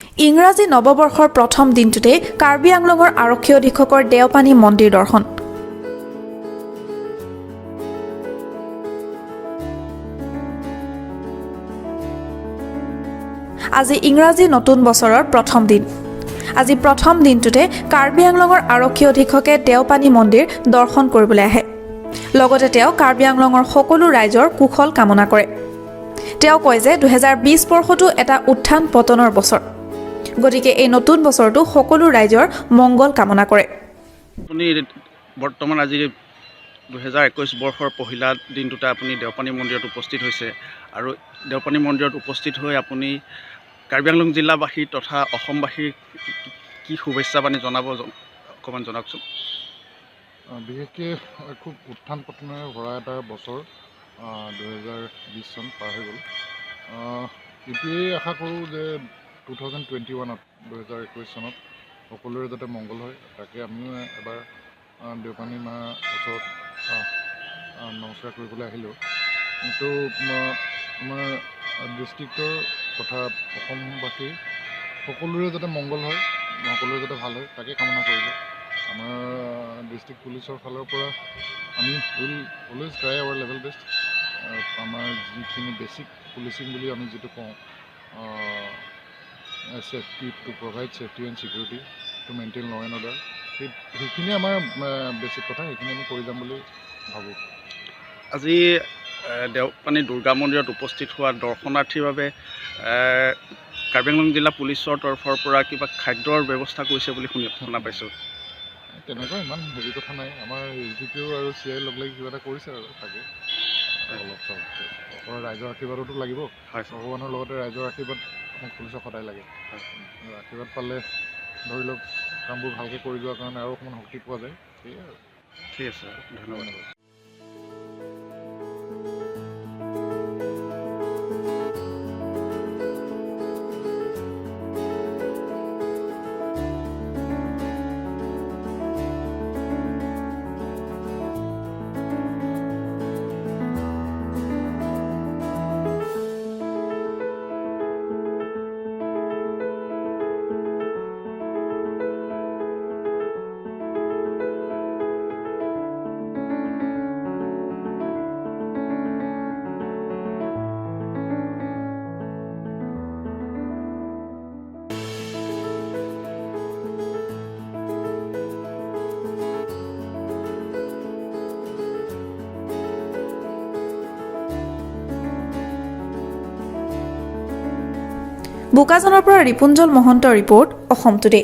ইংৰাজী নৱবৰ্ষৰ প্ৰথম দিনটোতে কাৰ্বি আংলঙৰ আৰক্ষী অধীক্ষকৰ দেওপানী মন্দিৰ দৰ্শন। আজি ইংৰাজী নতুন বছৰৰ প্ৰথম দিন। আজি প্ৰথম দিনটোতে কাৰ্বি আংলঙৰ আৰক্ষী অধীক্ষকে দেওপানী মন্দিৰ দৰ্শন কৰিবলৈ আহে। লগতে তেওঁ কাৰ্বি আংলঙৰ সকলো ৰাইজৰ কুশল কামনা কৰে। তেওঁ কয় যে 2020 বৰ্ষটো এটা উত্থান পতনৰ বছৰ, গতিকে এই নতুন বছৰটো সকলো ৰাইজৰ মংগল কামনা কৰে। আপুনি বৰ্তমান আজি 2021 বৰ্ষৰ পহিলা দিনটোতে আপুনি দেওপানী মন্দিৰত উপস্থিত হৈছে আৰু দেওপানী মন্দিৰত উপস্থিত হৈ আপুনি কাৰ্বি আংলং জিলাবাসী তথা অসমবাসীক কি শুভেচ্ছা বাণী জনাব অকণমান জনাওকচোন। বিশেষকৈ খুব উত্থান পতনেৰে ভৰা এটা বছৰ 2020 চন পাৰ হৈ গ'ল। এইটোৱেই আশা কৰোঁ যে 2021ত 2021 চনত সকলোৰে যাতে মংগল হয়, তাকে আমিও এবাৰ দেওপানী মাৰ ওচৰত নমস্কাৰ কৰিবলৈ আহিলোঁ। কিন্তু আমাৰ ডিষ্ট্ৰিক্টৰ তথা অসমবাসী সকলোৰে যাতে মংগল হয়, সকলোৰে যাতে ভাল হয়, তাকে কামনা কৰিলোঁ। আমাৰ ডিষ্ট্ৰিক্ট পুলিচৰ ফালৰ পৰা আমি will always try our level best. আমাৰ যিখিনি বেছিক পুলিচিং বুলি আমি যিটো কওঁ, safety to provide safety and security to maintain law and order, সেইখিনি আমাৰ বেছিক কথা, সেইখিনি আমি কৰি যাম বুলি ভাবোঁ। আজি দেওপানী দুৰ্গা মন্দিৰত উপস্থিত হোৱা দৰ্শনাৰ্থীৰ বাবে কাৰ্বি আংলং জিলা পুলিচৰ তৰফৰ পৰা কিবা খাদ্যৰ ব্যৱস্থা কৰিছে বুলি শুনা পাইছোঁ। তেনেকুৱা ইমান হেৰি কথা নাই, আমাৰ UPPO আৰু CI লগ লাগি কিবা এটা কৰিছে আৰু তাকে অলপ চলপ ৰাইজৰ আশীৰ্বাদতো লাগিব। ভগৱানৰ লগতে ৰাইজৰ আশীৰ্বাদ আমাক পুলিচক সদায় লাগে। আশীৰ্বাদ পালে ধৰি লওক কামবোৰ ভালকৈ কৰি যোৱাৰ কাৰণে আৰু অকণমান শক্তি পোৱা যায়, সেয়াই আৰু। ঠিক আছে, ধন্যবাদ। বোকাজানৰ পৰা ৰিপুঞ্জল মহন্তৰ ৰিপৰ্ট, অসম টুডে।